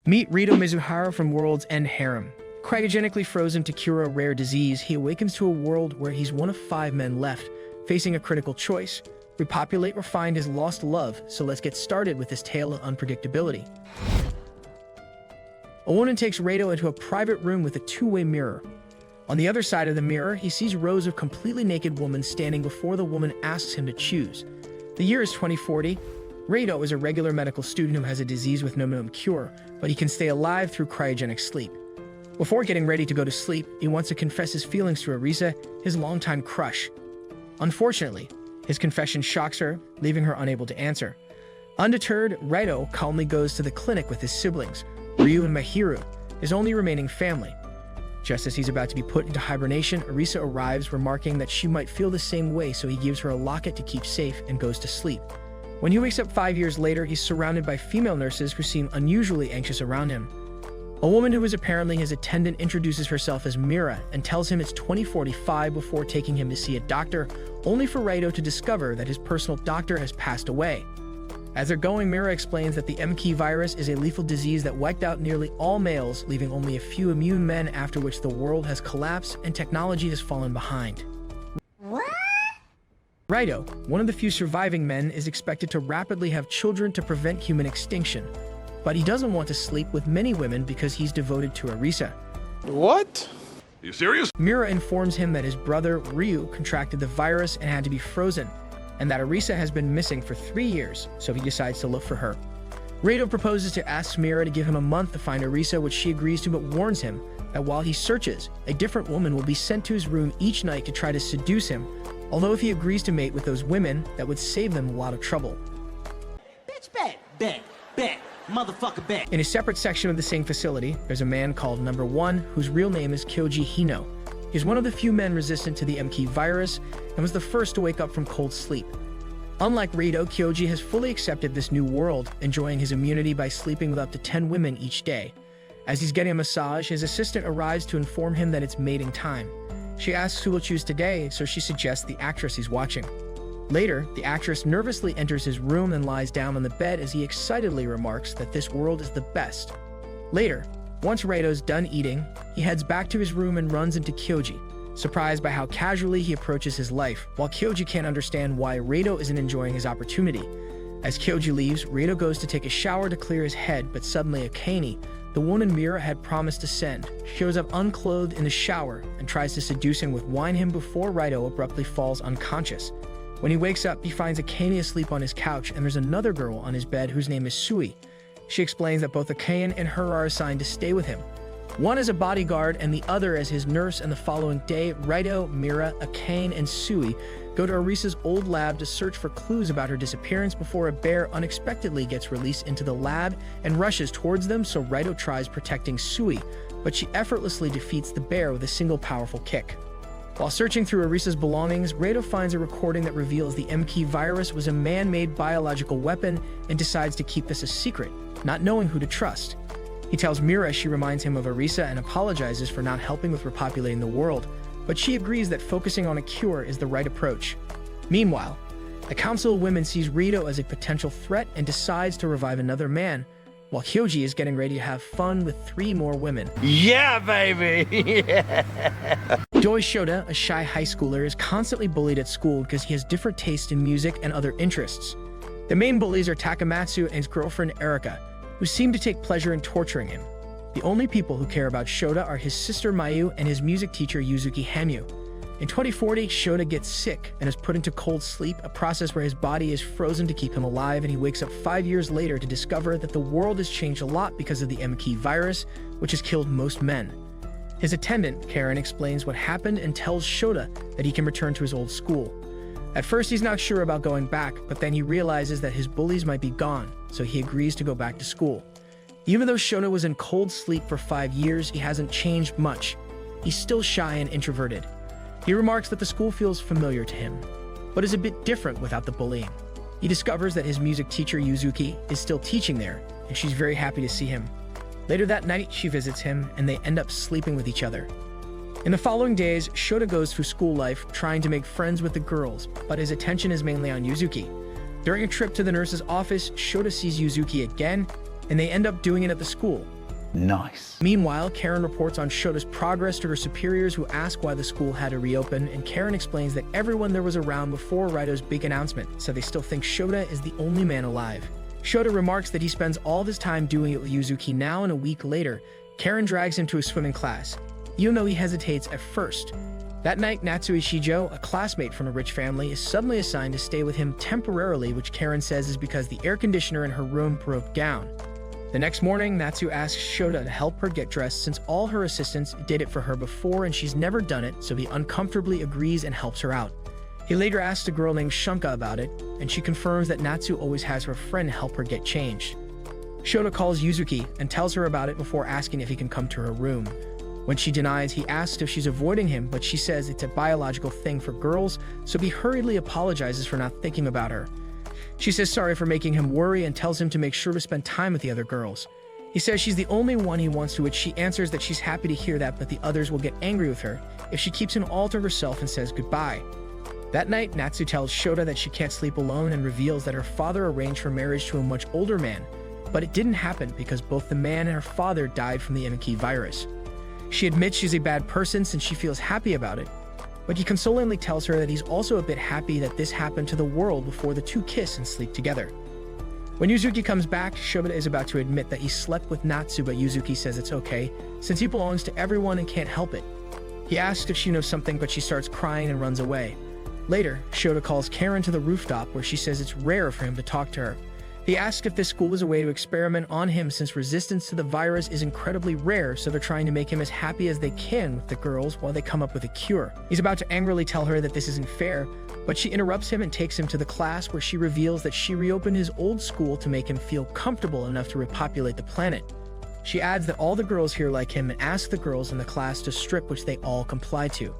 Meet Rito Mizuhara from World's End Harem. Cryogenically frozen to cure a rare disease, he awakens to a world where he's one of 5 men left, facing a critical choice: repopulate or find his lost love. So let's get started with this tale of unpredictability. A woman takes Rito into a private room with a two-way mirror. On the other side of the mirror, he sees rows of completely naked women standing before the woman asks him to choose. The year is 2040. Rito is a regular medical student who has a disease with no known cure, but he can stay alive through cryogenic sleep. Before getting ready to go to sleep, he wants to confess his feelings to Arisa, his longtime crush. Unfortunately, his confession shocks her, leaving her unable to answer. Undeterred, Rito calmly goes to the clinic with his siblings, Ryu and Mahiru, his only remaining family. Just as he's about to be put into hibernation, Arisa arrives, remarking that she might feel the same way, so he gives her a locket to keep safe and goes to sleep. When he wakes up 5 years later, he's surrounded by female nurses who seem unusually anxious around him. A woman who is apparently his attendant introduces herself as Mira and tells him it's 2045 before taking him to see a doctor, only for Rito to discover that his personal doctor has passed away. As they're going, Mira explains that the MK virus is a lethal disease that wiped out nearly all males, leaving only a few immune men, after which the world has collapsed and technology has fallen behind. What? Rito, one of the few surviving men, is expected to rapidly have children to prevent human extinction. But he doesn't want to sleep with many women because he's devoted to Arisa. What? Are you serious? Mira informs him that his brother, Ryu, contracted the virus and had to be frozen, and that Arisa has been missing for 3 years, so he decides to look for her. Rito proposes to ask Mira to give him a month to find Arisa, which she agrees to, but warns him that while he searches, a different woman will be sent to his room each night to try to seduce him, although if he agrees to mate with those women, that would save them a lot of trouble. Bitch, bet. Motherfucker, bet. In a separate section of the same facility, there's a man called Number 1, whose real name is Kyoji Hino. He's one of the few men resistant to the MK virus and was the first to wake up from cold sleep. Unlike Rito, Kyoji has fully accepted this new world, enjoying his immunity by sleeping with up to 10 women each day. As he's getting a massage, his assistant arrives to inform him that it's mating time. She asks who will choose today, so she suggests the actress he's watching. Later, the actress nervously enters his room and lies down on the bed as he excitedly remarks that this world is the best. Later, once Rito's done eating, he heads back to his room and runs into Kyoji, surprised by how casually he approaches his life, while Kyoji can't understand why Rito isn't enjoying his opportunity. As Kyoji leaves, Rito goes to take a shower to clear his head, but suddenly Akane, the woman Mira had promised to send, shows up unclothed in the shower and tries to seduce him with wine him before Rito abruptly falls unconscious. When he wakes up, he finds Akane asleep on his couch, and there's another girl on his bed whose name is Sui. She explains that both Akane and her are assigned to stay with him. One as a bodyguard and the other as his nurse, and the following day, Rito, Mira, Akane, and Sui go to Arisa's old lab to search for clues about her disappearance before a bear unexpectedly gets released into the lab and rushes towards them, so Rito tries protecting Sui, but she effortlessly defeats the bear with a single powerful kick. While searching through Arisa's belongings, Rito finds a recording that reveals the MK virus was a man-made biological weapon and decides to keep this a secret, not knowing who to trust. He tells Mira she reminds him of Arisa and apologizes for not helping with repopulating the world, but she agrees that focusing on a cure is the right approach. Meanwhile, the Council of Women sees Rito as a potential threat and decides to revive another man, while Kyoji is getting ready to have fun with 3 more women. Yeah, baby! Doi Shota, a shy high schooler, is constantly bullied at school because he has different tastes in music and other interests. The main bullies are Takamatsu and his girlfriend Erika, who seem to take pleasure in torturing him. The only people who care about Shota are his sister Mayu and his music teacher Yuzuki Hamu. In 2040, Shota gets sick and is put into cold sleep, a process where his body is frozen to keep him alive, and he wakes up 5 years later to discover that the world has changed a lot because of the MK virus, which has killed most men. His attendant, Karen, explains what happened and tells Shota that he can return to his old school. At first, he's not sure about going back, but then he realizes that his bullies might be gone, so he agrees to go back to school. Even though Shota was in cold sleep for 5 years, he hasn't changed much. He's still shy and introverted. He remarks that the school feels familiar to him, but is a bit different without the bullying. He discovers that his music teacher Yuzuki is still teaching there, and she's very happy to see him. Later that night, she visits him, and they end up sleeping with each other. In the following days, Shota goes through school life trying to make friends with the girls, but his attention is mainly on Yuzuki. During a trip to the nurse's office, Shota sees Yuzuki again, and they end up doing it at the school. Nice. Meanwhile, Karen reports on Shota's progress to her superiors, who ask why the school had to reopen, and Karen explains that everyone there was around before Raito's big announcement, so they still think Shota is the only man alive. Shota remarks that he spends all of his time doing it with Yuzuki now, and a week later, Karen drags him to a swimming class, even though he hesitates at first. That night, Natsui Shijo, a classmate from a rich family, is suddenly assigned to stay with him temporarily, which Karen says is because the air conditioner in her room broke down. The next morning, Natsu asks Shota to help her get dressed since all her assistants did it for her before and she's never done it, so he uncomfortably agrees and helps her out. He later asks a girl named Shunka about it, and she confirms that Natsu always has her friend help her get changed. Shota calls Yuzuki and tells her about it before asking if he can come to her room. When she denies, he asks if she's avoiding him, but she says it's a biological thing for girls, so he hurriedly apologizes for not thinking about her. She says sorry for making him worry and tells him to make sure to spend time with the other girls. He says she's the only one he wants to, which she answers that she's happy to hear that, but the others will get angry with her if she keeps him all to herself and says goodbye. That night, Natsu tells Shota that she can't sleep alone and reveals that her father arranged her marriage to a much older man, but it didn't happen because both the man and her father died from the MK virus. She admits she's a bad person since she feels happy about it, but he consolingly tells her that he's also a bit happy that this happened to the world before the two kiss and sleep together. When Yuzuki comes back, Shota is about to admit that he slept with Natsu, but Yuzuki says it's okay, since he belongs to everyone and can't help it. He asks if she knows something, but she starts crying and runs away. Later, Shota calls Karen to the rooftop where she says it's rare for him to talk to her. He asks if this school is a way to experiment on him since resistance to the virus is incredibly rare, so they're trying to make him as happy as they can with the girls while they come up with a cure. He's about to angrily tell her that this isn't fair, but she interrupts him and takes him to the class where she reveals that she reopened his old school to make him feel comfortable enough to repopulate the planet. She adds that all the girls here like him and asks the girls in the class to strip, which they all comply to.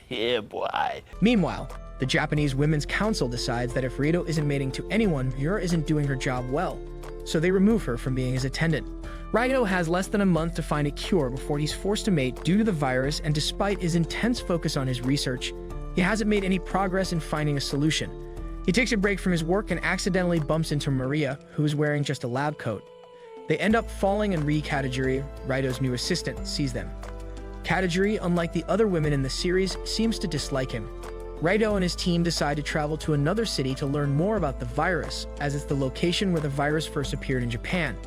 Yeah, boy. Meanwhile, the Japanese Women's Council decides that if Rito isn't mating to anyone, Miura isn't doing her job well, so they remove her from being his attendant. Rito has less than a month to find a cure before he's forced to mate due to the virus, and despite his intense focus on his research, he hasn't made any progress in finding a solution. He takes a break from his work and accidentally bumps into Maria, who is wearing just a lab coat. They end up falling, and Katagiri, Rito's new assistant, sees them. Katagiri, unlike the other women in the series, seems to dislike him. Rito and his team decide to travel to another city to learn more about the virus, as it's the location where the virus first appeared in Japan.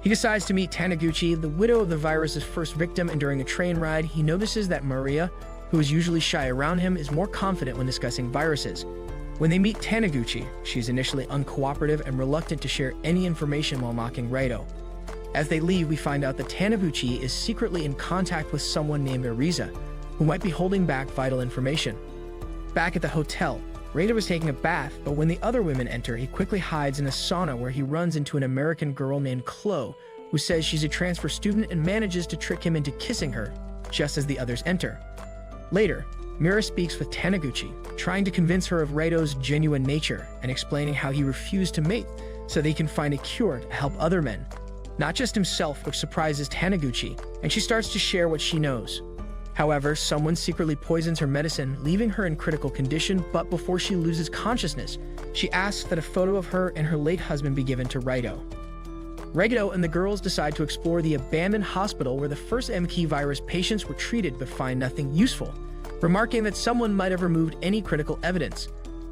He decides to meet Taniguchi, the widow of the virus's first victim, and during a train ride, he notices that Maria, who is usually shy around him, is more confident when discussing viruses. When they meet Taniguchi, she's initially uncooperative and reluctant to share any information while mocking Rito. As they leave, we find out that Taniguchi is secretly in contact with someone named Ariza, who might be holding back vital information. Back at the hotel, Rito is taking a bath, but when the other women enter, he quickly hides in a sauna where he runs into an American girl named Chloe, who says she's a transfer student and manages to trick him into kissing her, just as the others enter. Later, Miura speaks with Taniguchi, trying to convince her of Rito's genuine nature and explaining how he refused to mate so they can find a cure to help other men, not just himself, which surprises Taniguchi, and she starts to share what she knows. However, someone secretly poisons her medicine, leaving her in critical condition, but before she loses consciousness, she asks that a photo of her and her late husband be given to Rito. Rito and the girls decide to explore the abandoned hospital where the first MK virus patients were treated but find nothing useful, remarking that someone might have removed any critical evidence.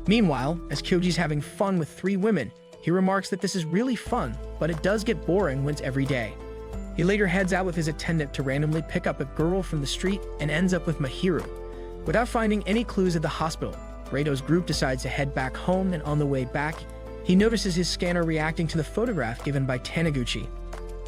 Meanwhile, as Kyoji's having fun with 3 women, he remarks that this is really fun, but it does get boring when it's every day. He later heads out with his attendant to randomly pick up a girl from the street and ends up with Mahiru. Without finding any clues at the hospital, Rito's group decides to head back home, and on the way back, he notices his scanner reacting to the photograph given by Taniguchi.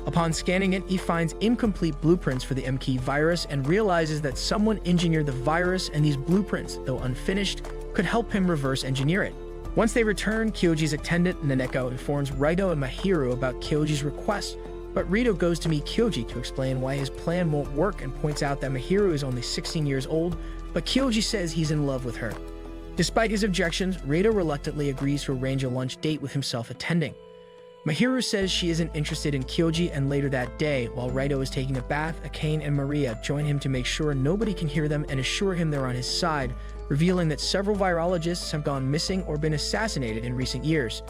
Upon scanning it, he finds incomplete blueprints for the MK virus and realizes that someone engineered the virus, and these blueprints, though unfinished, could help him reverse engineer it. Once they return, Kyoji's attendant, Naneko, informs Rito and Mahiru about Kyoji's request, but Rito goes to meet Kyoji to explain why his plan won't work and points out that Mahiru is only 16 years old, but Kyoji says he's in love with her. Despite his objections, Rito reluctantly agrees to arrange a lunch date with himself attending. Mahiru says she isn't interested in Kyoji, and later that day, while Rito is taking a bath, Akane and Maria join him to make sure nobody can hear them and assure him they're on his side, revealing that several virologists have gone missing or been assassinated in recent years.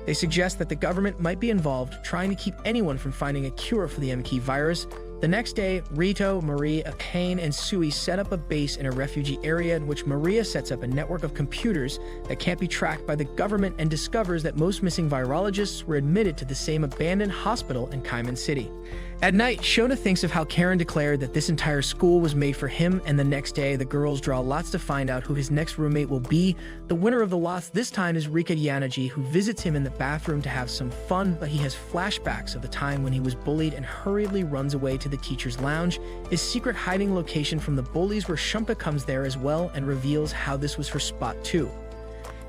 They suggest that the government might be involved trying to keep anyone from finding a cure for the MK virus. The next day, Rito, Maria, Kane, and Sui set up a base in a refugee area in which Maria sets up a network of computers that can't be tracked by the government and discovers that most missing virologists were admitted to the same abandoned hospital in Kaiman City. At night, Shota thinks of how Karen declared that this entire school was made for him, and the next day, the girls draw lots to find out who his next roommate will be. The winner of the lots this time is Rika Yanaji, who visits him in the bathroom to have some fun, but he has flashbacks of the time when he was bullied and hurriedly runs away to the teacher's lounge, his secret hiding location from the bullies, where Shumka comes there as well and reveals how this was her spot too.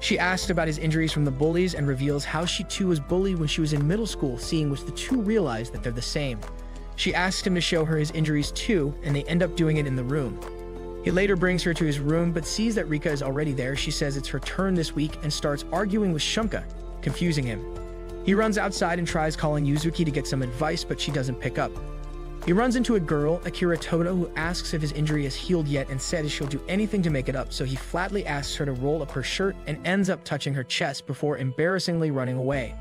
She asks about his injuries from the bullies and reveals how she too was bullied when she was in middle school, seeing which the two realize that they're the same. She asks him to show her his injuries too, and they end up doing it in the room. He later brings her to his room, but sees that Rika is already there. She says it's her turn this week and starts arguing with Shumka, confusing him. He runs outside and tries calling Yuzuki to get some advice, but she doesn't pick up. He runs into a girl, Akira Todo, who asks if his injury is healed yet and says she'll do anything to make it up, so he flatly asks her to roll up her shirt and ends up touching her chest before embarrassingly running away.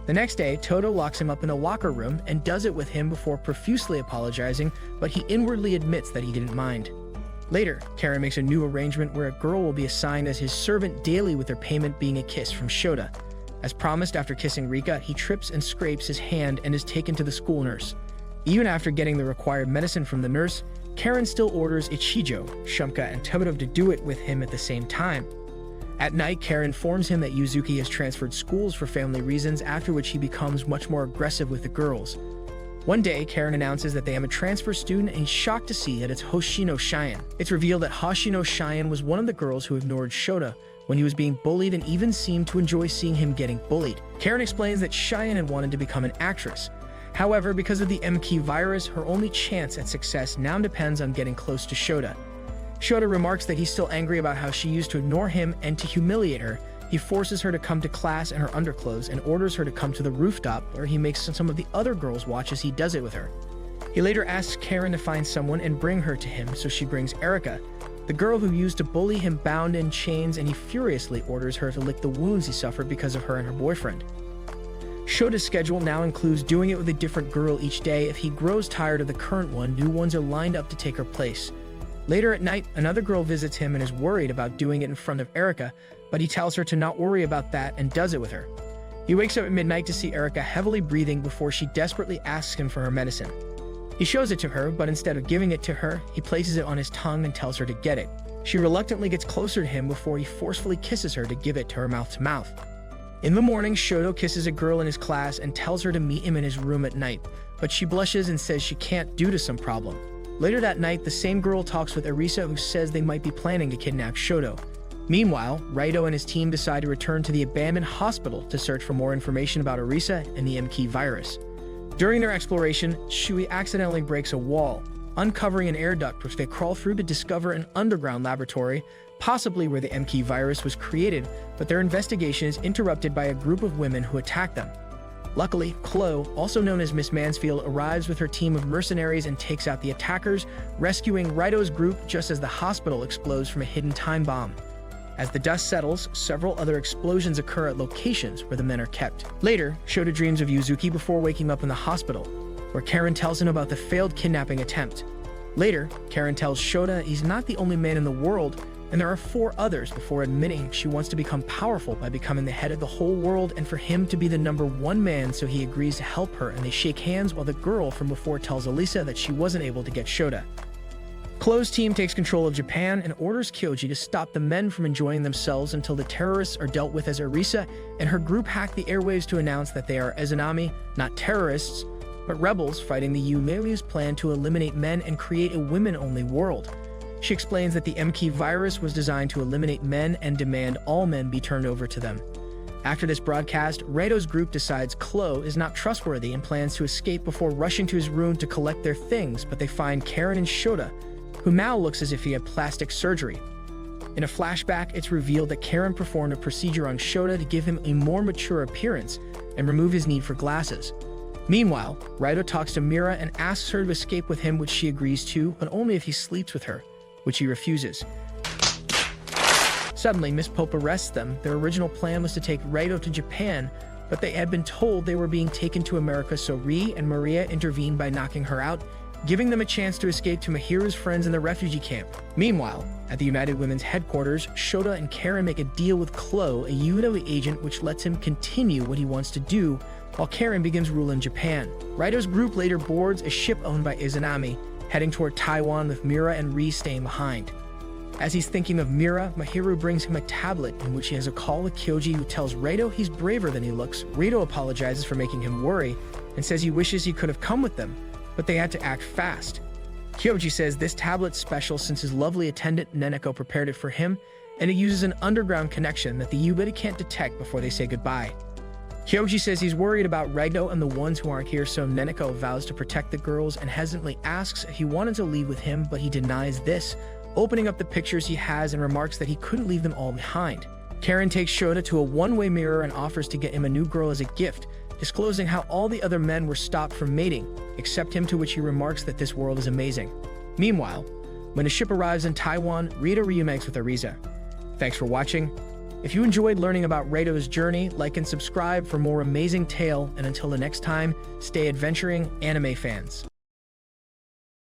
The next day, Todo locks him up in a locker room and does it with him before profusely apologizing, but he inwardly admits that he didn't mind. Later, Karen makes a new arrangement where a girl will be assigned as his servant daily, with their payment being a kiss from Shota. As promised, after kissing Rika, he trips and scrapes his hand and is taken to the school nurse. Even after getting the required medicine from the nurse, Karen still orders Ichijo, Shumka, and Todo to do it with him at the same time. At night, Karen informs him that Yuzuki has transferred schools for family reasons, after which he becomes much more aggressive with the girls. One day, Karen announces that they have a transfer student, and he's shocked to see that it's Hoshino Cheyenne. It's revealed that Hoshino Cheyenne was one of the girls who ignored Shota when he was being bullied and even seemed to enjoy seeing him getting bullied. Karen explains that Cheyenne had wanted to become an actress. However, because of the MK virus, her only chance at success now depends on getting close to Shota. Shota remarks that he's still angry about how she used to ignore him, and to humiliate her, he forces her to come to class in her underclothes and orders her to come to the rooftop, where he makes some of the other girls watch as he does it with her. He later asks Karen to find someone and bring her to him, so she brings Erika, the girl who used to bully him, bound in chains, and he furiously orders her to lick the wounds he suffered because of her and her boyfriend. Shota's schedule now includes doing it with a different girl each day. If he grows tired of the current one, new ones are lined up to take her place. Later at night, another girl visits him and is worried about doing it in front of Erika, but he tells her to not worry about that and does it with her. He wakes up at midnight to see Erika heavily breathing before she desperately asks him for her medicine. He shows it to her, but instead of giving it to her, he places it on his tongue and tells her to get it. She reluctantly gets closer to him before he forcefully kisses her to give it to her mouth to mouth. In the morning, Shoto kisses a girl in his class and tells her to meet him in his room at night, but she blushes and says she can't due to some problem. Later that night, the same girl talks with Arisa, who says they might be planning to kidnap Shoto. Meanwhile, Raito and his team decide to return to the abandoned hospital to search for more information about Arisa and the MK virus. During their exploration, Shui accidentally breaks a wall, uncovering an air duct which they crawl through to discover an underground laboratory, possibly where the MK virus was created, but their investigation is interrupted by a group of women who attack them. Luckily, Chloe, also known as Miss Mansfield, arrives with her team of mercenaries and takes out the attackers, rescuing Raito's group just as the hospital explodes from a hidden time bomb. As the dust settles, several other explosions occur at locations where the men are kept. Later, Shota dreams of Yuzuki before waking up in the hospital, where Karen tells him about the failed kidnapping attempt. Later, Karen tells Shota he's not the only man in the world, and there are 4 others, before admitting she wants to become powerful by becoming the head of the whole world and for him to be the #1 man, so he agrees to help her, and they shake hands while the girl from before tells Elisa that she wasn't able to get Shota. Chloe's team takes control of Japan and orders Kyoji to stop the men from enjoying themselves until the terrorists are dealt with, as Arisa and her group hack the airwaves to announce that they are Izanami, not terrorists, but rebels fighting the Umelia's plan to eliminate men and create a women-only world. She explains that the MK virus was designed to eliminate men and demand all men be turned over to them. After this broadcast, Raito's group decides Chloe is not trustworthy and plans to escape before rushing to his room to collect their things, but they find Karen and Shota, who now looks as if he had plastic surgery. In a flashback, it's revealed that Karen performed a procedure on Shota to give him a more mature appearance and remove his need for glasses. Meanwhile, Raito talks to Mira and asks her to escape with him, which she agrees to, but only if he sleeps with her, which he refuses. Suddenly, Miss Pope arrests them. Their original plan was to take Raito to Japan, but they had been told they were being taken to America, so Ri and Maria intervened by knocking her out, giving them a chance to escape to Mahiru's friends in the refugee camp. Meanwhile, at the United Women's headquarters, Shota and Karen make a deal with Chloe, a UNO agent, which lets him continue what he wants to do, while Karen begins ruling Japan. Raito's group later boards a ship owned by Izanami, heading toward Taiwan with Mira and Ri staying behind. As he's thinking of Mira, Mahiru brings him a tablet in which he has a call with Kyoji, who tells Raito he's braver than he looks. Raito apologizes for making him worry and says he wishes he could have come with them, but they had to act fast. Kyoji says this tablet's special since his lovely attendant Neneko prepared it for him, and it uses an underground connection that the Yubita can't detect before they say goodbye. Kyoji says he's worried about Raito and the ones who aren't here, so Neneko vows to protect the girls and hesitantly asks if he wanted to leave with him, but he denies this, opening up the pictures he has and remarks that he couldn't leave them all behind. Karen takes Shota to a one-way mirror and offers to get him a new girl as a gift, disclosing how all the other men were stopped from mating, except him, to which he remarks that this world is amazing. Meanwhile, when the ship arrives in Taiwan, Rita reunites with Ariza. Thanks for watching. If you enjoyed learning about Raito's journey, like and subscribe for more amazing tale, and until the next time, stay adventuring, anime fans.